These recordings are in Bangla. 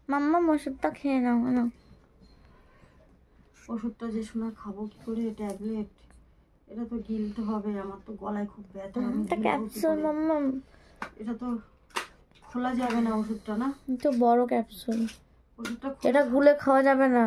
মাম্মা ওষুধটা খেয়ে নাও না। ওষুধটা যে শোনা খাবো কি করে, ট্যাবলেট এটা তো গিলতে হবে। আমার তো গলায় খুব ব্যথা, আমি এটা ক্যাপসুল মাম্মা, এটা তো খোলা যাবে না ওষুধটা, না তো বড় ক্যাপসুল, ওষুধটা এটা গুলে খাওয়া যাবে না।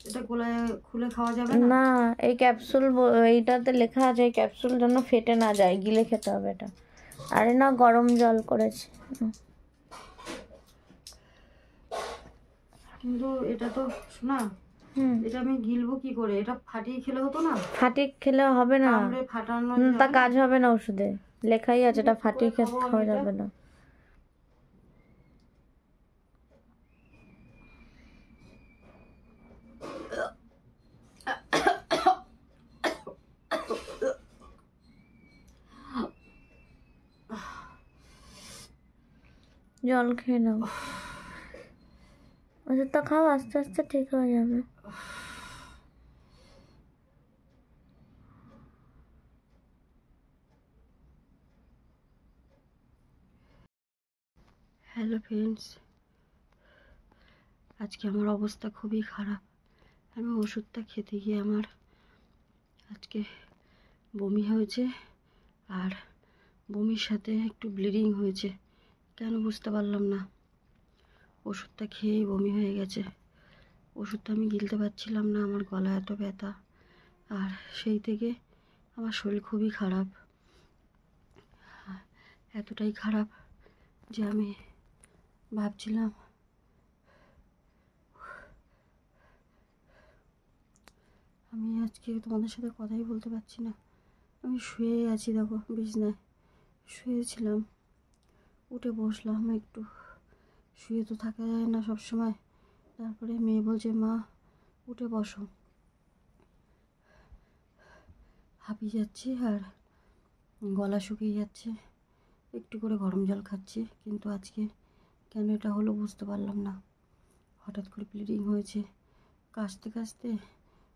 এটা গলায় খুলে খাওয়া যাবে না? না, এই ক্যাপসুল এইটাতে লেখা আছে এই ক্যাপসুল যেন ফেটে না যায়, গিলে খেতে হবে এটা। আরে না, গরম জল করেছে। কিন্তু এটা তো শোনা, এটা আমি গিলবো কি করে? এটা ফাটিয়ে খেলে হতো না? ফাটিয়ে খেলে হবে না, ফাটানো তা কাজ হবে না ওষুধে, লেখাই আছে এটা ফাটিয়ে খাওয়া যাবে না। জল খেয়ে নাও, ওষুধটা খাও, আস্তে আস্তে ঠিক হয়ে যাবে। হ্যালো ফ্রেন্ডস, আজকে আমার অবস্থা খুবই খারাপ। আমি ওষুধটা খেতে গিয়ে আমার আজকে বমি হয়েছে, আর বমির সাথে একটু ব্লিডিং হয়েছে। কেন বুঝতে পারলাম না। ওষুধটা খেয়েই বমি হয়ে গেছে। ওষুধটা আমি গিলতে পারছিলাম না, আমার গলা এত ব্যথা। আর সেই থেকে আমার শরীর খুবই খারাপ, এতটাই খারাপ যে আমি ভাবছিলাম আমি আজকে তোমাদের সাথে কথাই বলতে পারছি না। আমি শুয়ে আছি, দেখো বিছনায় শুয়েছিলাম, উঠে বসলাম একটু। শুয়ে তো থাকা যায় না সব সময়। তারপরে মেয়ে বলছে, মা উঠে বসো। হাঁপিয়ে যাচ্ছি আর গলা শুকিয়ে যাচ্ছে, একটু করে গরম জল খাচ্ছি। কিন্তু আজকে কেন এটা হলো বুঝতে পারলাম না। হঠাৎ করে ব্লিডিং হয়েছে, কাশতে কাশতে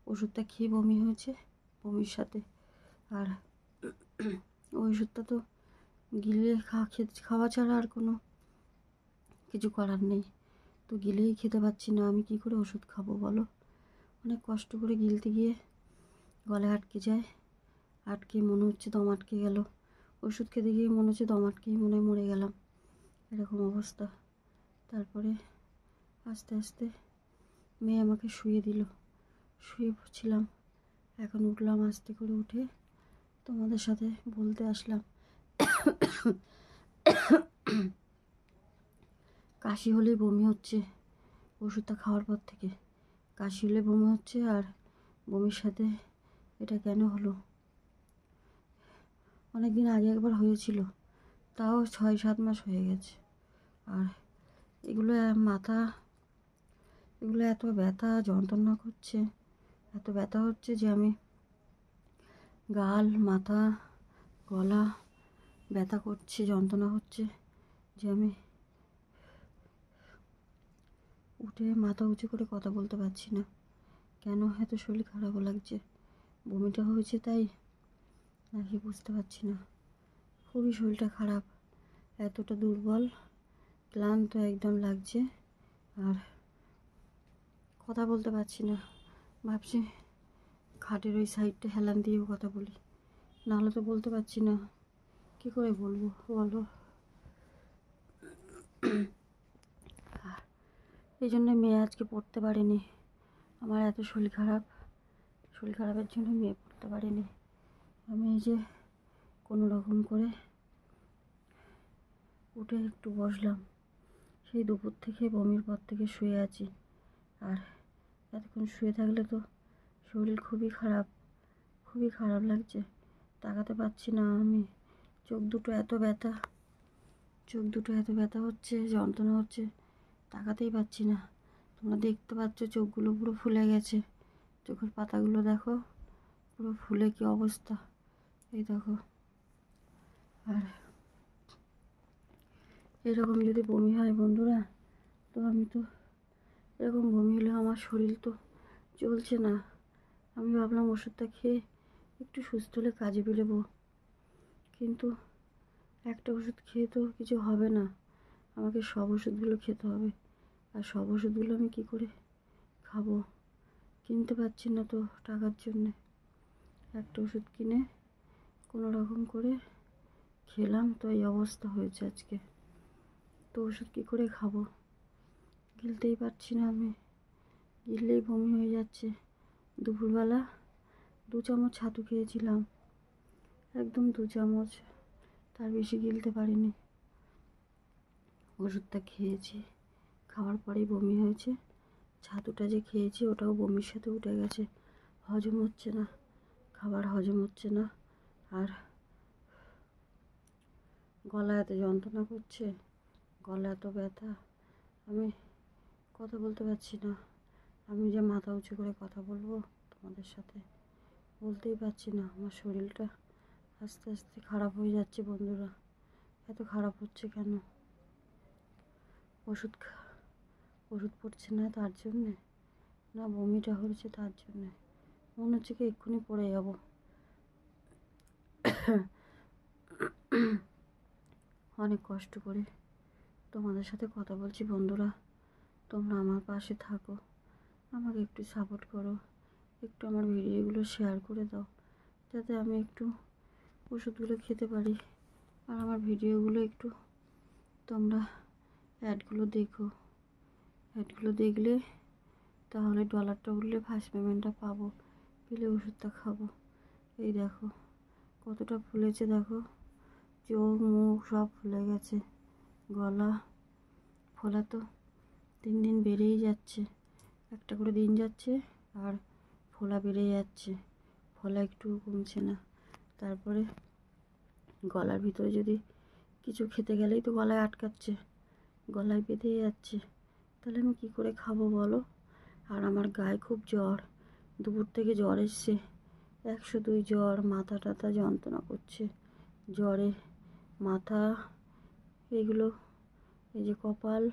ওষুধটা খেয়ে বমি হয়েছে, বমির সাথে। আর ওই ওষুধটা তো গিলে খাওয়া ছাড়া আর কোনো কিছু করার নেই। তো গিলেই খেতে পাচ্ছি না, আমি কি করে ওষুধ খাবো বলো? অনেক কষ্ট করে গিলতে গিয়ে গলায় আটকে যায়, আটকে মনে হচ্ছে দম আটকে গেল। ওষুধ খেতে গিয়ে মনে হচ্ছে দম আটকেই মনে হয় মরে গেলাম, এরকম অবস্থা। তারপরে আস্তে আস্তে মেয়ে আমাকে শুয়ে দিল, শুয়ে পড়ছিলাম। এখন উঠলাম, আস্তে করে উঠে তোমাদের সাথে বলতে আসলাম। কাশি হলেই বমি হচ্ছে, ওষুধটা খাওয়ার পর থেকে কাশি হলে বমি হচ্ছে। আর বমির সাথে এটা কেন হলো? অনেক দিন আগে একবার হয়েছিল, তাও 6-7 মাস হয়ে গেছে। আর এগুলো এত ব্যথা যন্ত্রণা করছে, এত ব্যথা হচ্ছে যে আমি গাল, মাথা, গলা ব্যথা করছে, যন্ত্রণা হচ্ছে যে আমি উঠে মাথা উঁচু করে কথা বলতে পারছি না। কেন এত শরীর খারাপও লাগছে? বমিটা হয়েছে তাই নাকি বুঝতে পারছি না। খুবই শরীরটা খারাপ, এতটা দুর্বল, ক্লান্ত একদম লাগছে। আর কথা বলতে পারছি না, ভাবছি খাটের ওই সাইডটা হেলান দিয়েও কথা বলি, নাহলে তো বলতে পারছি না। কী করে বলবো বলো? এই জন্য মেয়ে আজকে পড়তে পারেনি। আমার এত শরীর খারাপ, শরীর খারাপের জন্য মেয়ে পড়তে পারেনি। আমি এই যে কোনো রকম করে উঠে একটু বসলাম। সেই দুপুর থেকে বমির পর থেকে শুয়ে আছি। আর এতক্ষণ শুয়ে থাকলে তো শরীর খুবই খারাপ লাগছে, তাকাতে পারছি না আমি। চোখ দুটো এত ব্যথা হচ্ছে, যন্ত্রণা হচ্ছে, তাকাতেই পারছি না। তোমরা দেখতে পাচ্ছ চোখগুলো পুরো ফুলে গেছে, চোখের পাতাগুলো দেখো পুরো ফুলে কি অবস্থা, এই দেখো। আর এরকম যদি বমি হয় বন্ধুরা, তো আমি তো এরকম বমি হলে আমার শরীর তো চলছে না। আমি ভাবলাম ওষুধটা খেয়ে একটু সুস্থ হলে কাজে বেরোবো, কিন্তু একটা ওষুধ খেয়ে তো কিছু হবে না, আমাকে সব ওষুধগুলো খেতে হবে। আর সব ওষুধগুলো আমি কী করে খাবো? কিনতে পারছি না তো টাকার জন্যে। একটা ওষুধ কিনে কোনো রকম করে খেলাম, তো এই অবস্থা হয়েছে আজকে। তো ওষুধ কী করে খাবো? গিলতেই পারছি না আমি, গিললেই বমি হয়ে যাচ্ছে। দুপুরবেলা 2 চামচ ছাতু খেয়েছিলাম, একদম 2 চামচ, তার বেশি গিলতে পারিনি। ওষুধটা খেয়েছি, খাওয়ার পরেই বমি হয়েছে। ছাতুটা যে খেয়েছি ওটাও বমির সাথে উঠে গেছে। হজম হচ্ছে না, খাবার হজম হচ্ছে না। আর গলা এত যন্ত্রণা করছে, গলা এত ব্যথা, আমি কথা বলতে পারছি না। আমি যে মাথা উঁচু করে কথা বলবো তোমাদের সাথে, বলতেই পারছি না। আমার শরীরটা আস্তে আস্তে খারাপ হয়ে যাচ্ছে বন্ধুরা। এত খারাপ হচ্ছে কেন? ওষুধ পড়ছে না তার জন্যে, না বমিটা হচ্ছে তার জন্যে। মনে হচ্ছে কি এক্ষুনি পড়ে যাব। অনেক কষ্ট করে তোমাদের সাথে কথা বলছি বন্ধুরা, তোমরা আমার পাশে থাকো, আমাকে একটু সাপোর্ট করো, একটু আমার ভিডিওগুলো শেয়ার করে দাও, যাতে আমি একটু ওষুধগুলো খেতে পারি। আর আমার ভিডিওগুলো একটু তোমরা অ্যাডগুলো দেখো, অ্যাডগুলো দেখলে তাহলে ডলারটা উঠলে ফার্স্ট পেমেন্টটা পাবো, পেলে ওষুধটা খাবো। এই দেখো কতটা ফুলেছে, দেখো চোখ মুখ সব ফুলে গেছে। গলা ফোলা তো দিন দিন বেড়েই যাচ্ছে, একটা করে দিন যাচ্ছে আর ফোলা বেড়ে যাচ্ছে, ফোলা একটু কমছে না। তারপরে গলার ভিতরে যদি কিছু খেতে গেলেই তো গলায় আটকাচ্ছে, গলায় বেঁধে যাচ্ছে। তাহলে আমি কী করে খাবো বলো? আর আমার গায়ে খুব জ্বর, দুপুর থেকে জ্বর এসছে, 102 জ্বর, মাথা টাথা যন্ত্রণা করছে জ্বরে, মাথা, এগুলো, এই যে কপাল,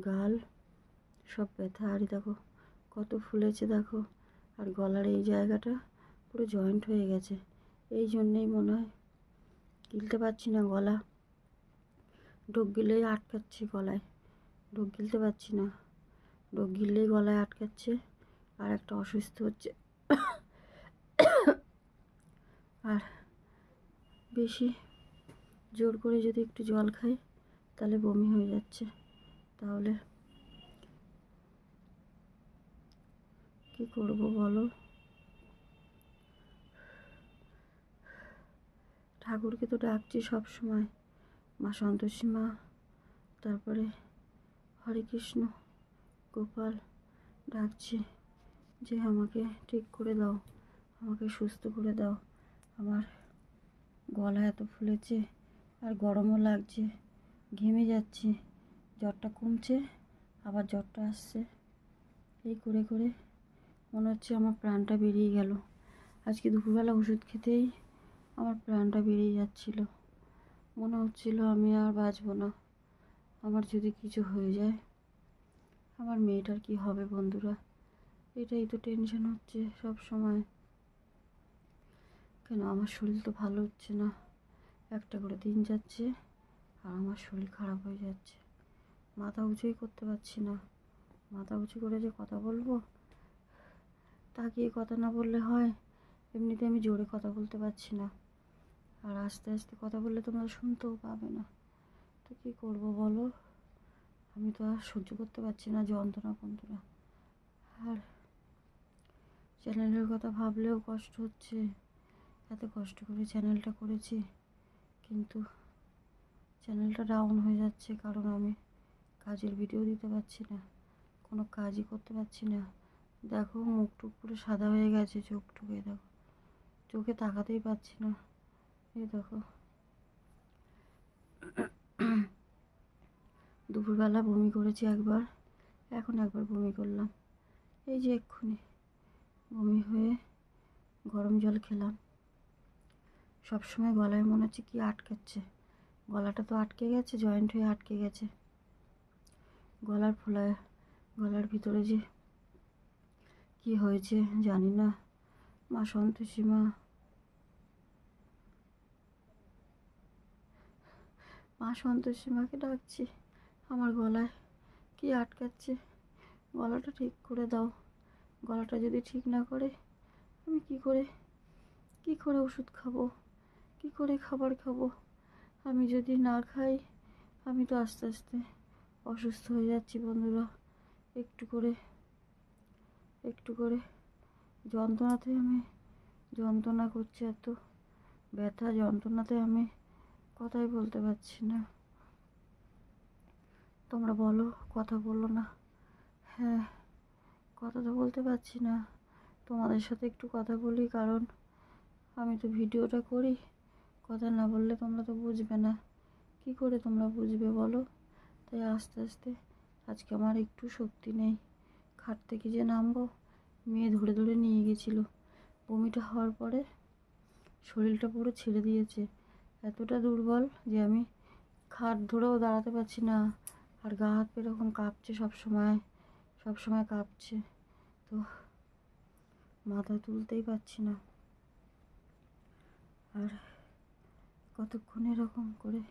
গাল সব ব্যথা। আর দেখো কত ফুলেছে দেখো, আর গলার এই জায়গাটা পুরো জয়েন্ট হয়ে গেছে। এই জন্যেই মনে হয় গিলতে পারছি না, গলা ঢোক গিলেই আটকাচ্ছে গলায়, ঢোক গিলতে পারছি না, ঢোক গিললেই গলায় আটকাচ্ছে। আর একটা অসুস্থ হচ্ছে। আর বেশি জোর করে যদি একটু জল খাই তাহলে বমি হয়ে যাচ্ছে। তাহলে কি করব বলো? ঠাকুরকে তো ডাকছি সব সময়, মা সন্তোষী মা, তারপরে হরে কৃষ্ণ, গোপাল, ডাকছি যে আমাকে ঠিক করে দাও, আমাকে সুস্থ করে দাও। আমার গলা এত ফুলেছে আর গরমও লাগছে, ঘেমে যাচ্ছি, জ্বরটা কমছে আবার জ্বরটা আসছে। এই করে করে মনে হচ্ছে আমার প্রাণটা বেরিয়ে গেল। আজকে দুপুরবেলা ওষুধ খেতেই আমার প্রাণটা বেরিয়ে যাচ্ছিল, মনে হচ্ছিল আমি আর বাঁচবো না। আমার যদি কিছু হয়ে যায়, আমার মেয়েটার কি হবে বন্ধুরা? এটাই তো টেনশন হচ্ছে সব সময়। কেন আমার শরীর তো ভালো হচ্ছে না, একটা করে দিন যাচ্ছে আর আমার শরীর খারাপ হয়ে যাচ্ছে। মাথা উঁচুই করতে পারছি না, মাথা উঁচু করে যে কথা বলবো, তাকিয়ে কথা না বললে হয়? এমনিতে আমি জোরে কথা বলতে পারছি না, আর আস্তে আস্তে কথা বললে তোমরা শুনতেও পাবে না। তো কী করবো বলো? আমি তো আর সহ্য করতে পারছি না যন্ত্রণা বন্ধুরা। আর চ্যানেলের কথা ভাবলেও কষ্ট হচ্ছে, এত কষ্ট করে চ্যানেলটা করেছি, কিন্তু চ্যানেলটা ডাউন হয়ে যাচ্ছে, কারণ আমি কাজের ভিডিও দিতে পারছি না, কোনো কাজই করতে পারছি না। দেখো মুখ টুক পুরো সাদা হয়ে গেছে, চোখ টুকে দেখো, চোখে তাকাতেই পারছি না। এই দেখো দুপুরবেলা বমি করেছি একবার, এখন একবার বমি করলাম, এই যে এক্ষুনি বমি হয়ে গরম জল খেলাম। সবসময় গলায় মনে হচ্ছে কি আটকাচ্ছে, গলাটা তো আটকে গেছে, জয়েন্ট হয়ে আটকে গেছে। গলার ফোলায়, গলার ভিতরে যে কি হয়েছে জানি না। মা সন্তোষী মা, মা সন্তোষী মাকে ডাকছি, আমার গলায় কি আটকাচ্ছে? গলাটা ঠিক করে দাও। গলাটা যদি ঠিক না করে আমি কি করে ওষুধ খাবো, কি করে খাবার খাবো? আমি যদি না খাই আমি তো আস্তে আস্তে অসুস্থ হয়ে যাচ্ছি বন্ধুরা। একটু করে যন্ত্রণা করছে, এত ব্যথা যন্ত্রণাতে আমি কথাই বলতে পারছি না। তোমরা বলো, কথা বলো না। হ্যাঁ, কথা তো বলতে পারছি না। তোমাদের সাথে একটু কথা বলি, কারণ আমি তো ভিডিওটা করি। কথা না বললে তোমরা তো বুঝবে না। কি করে তোমরা বুঝবে বলো? তাই আস্তে আস্তে আজকে আমার একটু শক্তি নেই। খাট থেকে যে নামবো, মেয়ে ধরে ধরে নিয়ে গেছিলো। বমিটা হওয়ার পরে শরীরটা পুরো ছেড়ে দিয়েছে। এতটা দুর্বল যে আমি খাট ধরেও দাঁড়াতে পারছি না। আর গা হাত এরকম কাঁপছে, সবসময় কাঁপছে। তো মাথা তুলতেই পারছি না। আর কতক্ষণ এরকম করে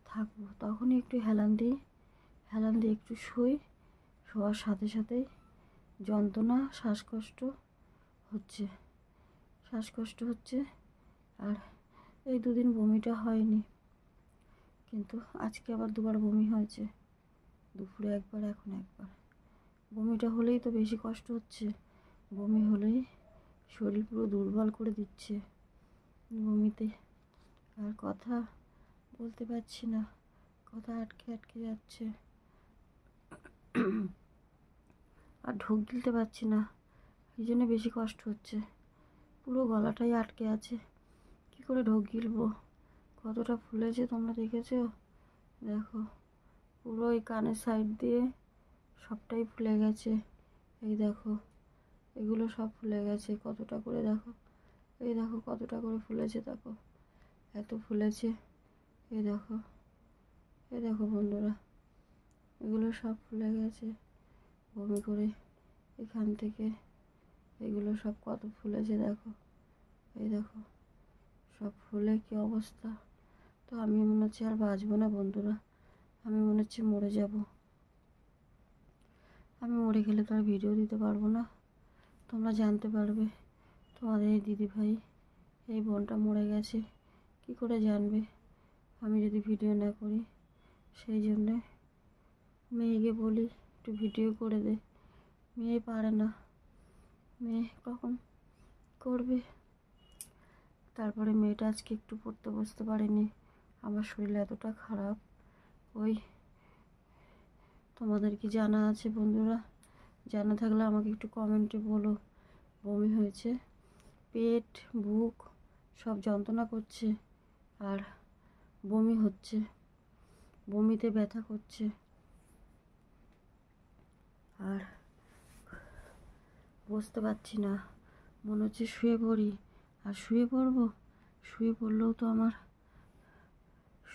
থাকবো? তখনই একটু হেলান দিয়ে একটু শুই। শোয়ার সাথে সাথেই যন্ত্রণা, শ্বাসকষ্ট হচ্ছে। আর এই দুদিন বমিটা হয়নি, কিন্তু আজকে আবার দুবার বমি হয়েছে। দুপুরে একবার, এখন একবার। বমিটা হলেই তো বেশি কষ্ট হচ্ছে। বমি হলেই শরীর পুরো দুর্বল করে দিচ্ছে বমিতে। আর কথা বলতে পারছি না, কথা আটকে যাচ্ছে। আর ঢোক গিলতে পারছি না, এই জন্য বেশি কষ্ট হচ্ছে। পুরো গলাটাই আটকে আছে। কি করে ঢোক গিলবো? কতটা ফুলেছে তোমরা দেখেছো? দেখো, পুরো এই কানের সাইড দিয়ে সবটাই ফুলে গেছে। এই দেখো, এগুলো সব ফুলে গেছে। কতটা করে দেখো, এই দেখো কতটা করে ফুলেছে। দেখো এত ফুলেছে। এই দেখো বন্ধুরা, এগুলো সব ফুলে গেছে বমি করে। এখান থেকে এগুলো সব কত ফুলেছে দেখো। এই দেখো সব ফুলে কি অবস্থা। তো আমি মনে হচ্ছে আর বাঁচবো না বন্ধুরা। আমি মনে হচ্ছে মরে যাব। আমি মরে গেলে তো আর ভিডিও দিতে পারবো না। তোমরা জানতে পারবে তোমাদের এই দিদিভাই, এই বোনটা মরে গেছে। কি করে জানবে আমি যদি ভিডিও না করি? সেই জন্যে মেয়েকে বলি একটু ভিডিও করে দে। মেয়ে পারে না, মেয়ে কখন করবে? তারপরে মেয়েটা আজকে একটু পড়তে বসতে পারেনি। আমার শরীর এতটা খারাপ। ওই তোমাদের কি জানা আছে বন্ধুরা? জানা থাকলে আমাকে একটু কমেন্টে বলো। বমি হয়েছে, পেট বুক সব যন্ত্রণা করছে, আর বমি হচ্ছে, বমিতে ব্যথা করছে। আর বসতে পারছি না, মনে হচ্ছে শুয়ে পড়ি। আর শুয়ে পড়লেও তো আমার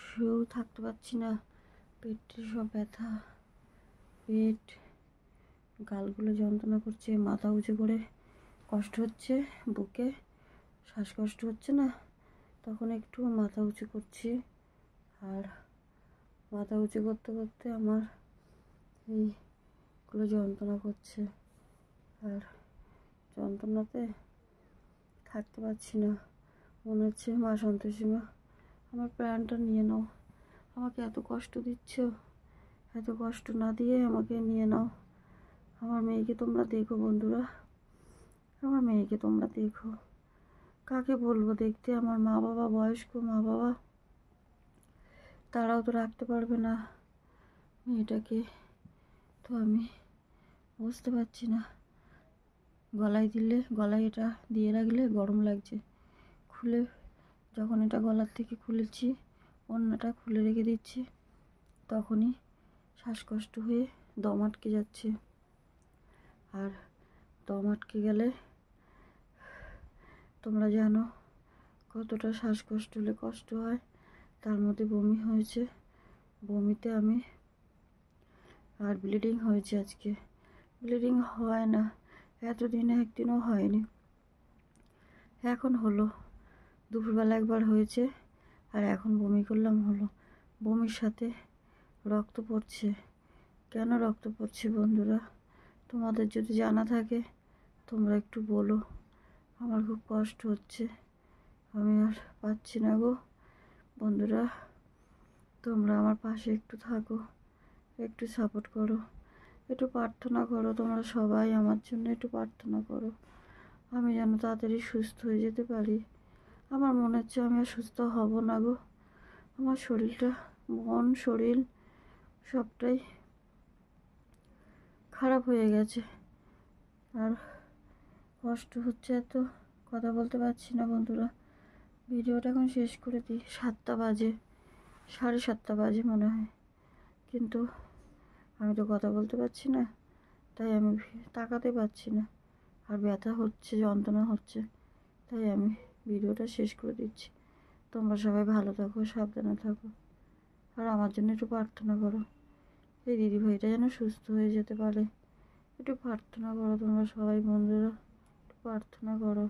শুয়েও থাকতে পারছি না। পেটের সব ব্যথা, পেট, গালগুলো যন্ত্রণা করছে, মাথা উঁচু করে কষ্ট হচ্ছে, বুকে শ্বাসকষ্ট হচ্ছে না, তখন একটু মাথা উঁচু করছি। আর মাথা উঁচু করতে করতে আমার এইগুলো যন্ত্রণা করছে। আর যন্ত্রণাতে থাকতে পারছি না। মনে হচ্ছে মা সন্তোষী মা, আমার প্রাণটা নিয়ে নাও। আমাকে এত কষ্ট দিচ্ছ, এত কষ্ট না দিয়ে আমাকে নিয়ে নাও। আমার মেয়েকে তোমরা দেখো বন্ধুরা, আমার মেয়েকে তোমরা দেখো। কাকে বলবো দেখতে? আমার মা বাবা, বয়স্ক মা বাবা, তারাও তো রাখতে পারবে না মেয়েটাকে। তো আমি বুঝতে পারছি না। গলায় এটা দিয়ে রাখলে গরম লাগছে। যখন এটা গলার থেকে খুলেছি, অন্যটা খুলে রেখে দিচ্ছি, তখনই শ্বাসকষ্ট হয়ে দম আটকে যাচ্ছে। আর দম আটকে গেলে তোমরা জানো কতটা শ্বাসকষ্ট হলে কষ্ট হয়। তার মধ্যে বমি হয়েছে। বমিতে আমি আর ব্লিডিং হয়েছে। আজকে ব্লিডিং হয় না, এতদিনে একদিনও হয়নি, এখন হলো। দুপুরবেলা একবার হয়েছে, আর এখন বমি করলাম হলো। বমির সাথে রক্ত পড়ছে, কেন রক্ত পড়ছে বন্ধুরা? তোমাদের যদি জানা থাকে তোমরা একটু বলো। আমার খুব কষ্ট হচ্ছে, আমি আর পাচ্ছি না গো বন্ধুরা। তোমরা আমার পাশে একটু থাকো, একটু সাপোর্ট করো, একটু প্রার্থনা করো। তোমরা সবাই আমার জন্য একটু প্রার্থনা করো, আমি যেন তাড়াতাড়ি সুস্থ হয়ে যেতে পারি। আমার মনে হচ্ছে আমি আর সুস্থ হব না গো। আমার শরীরটা, মন শরীর সবটাই খারাপ হয়ে গেছে, আর কষ্ট হচ্ছে এত, কথা বলতে পারছি না বন্ধুরা। ভিডিওটা এখন শেষ করে দিই। 7টা বাজে, 7:30 বাজে মনে হয়, কিন্তু আমি তো কথা বলতে পারছি না, তাই আমি তাকাতে পারছি না, আর ব্যথা হচ্ছে, যন্ত্রণা হচ্ছে, তাই আমি ভিডিওটা শেষ করে দিচ্ছি। তোমরা সবাই ভালো থাকো, সাবধানে থাকো, আর আমার জন্য একটু প্রার্থনা করো। এই দিদিভাইটা যেন সুস্থ হয়ে যেতে পারে, একটু প্রার্থনা করো তোমরা সবাই বন্ধুরা, একটু প্রার্থনা করো।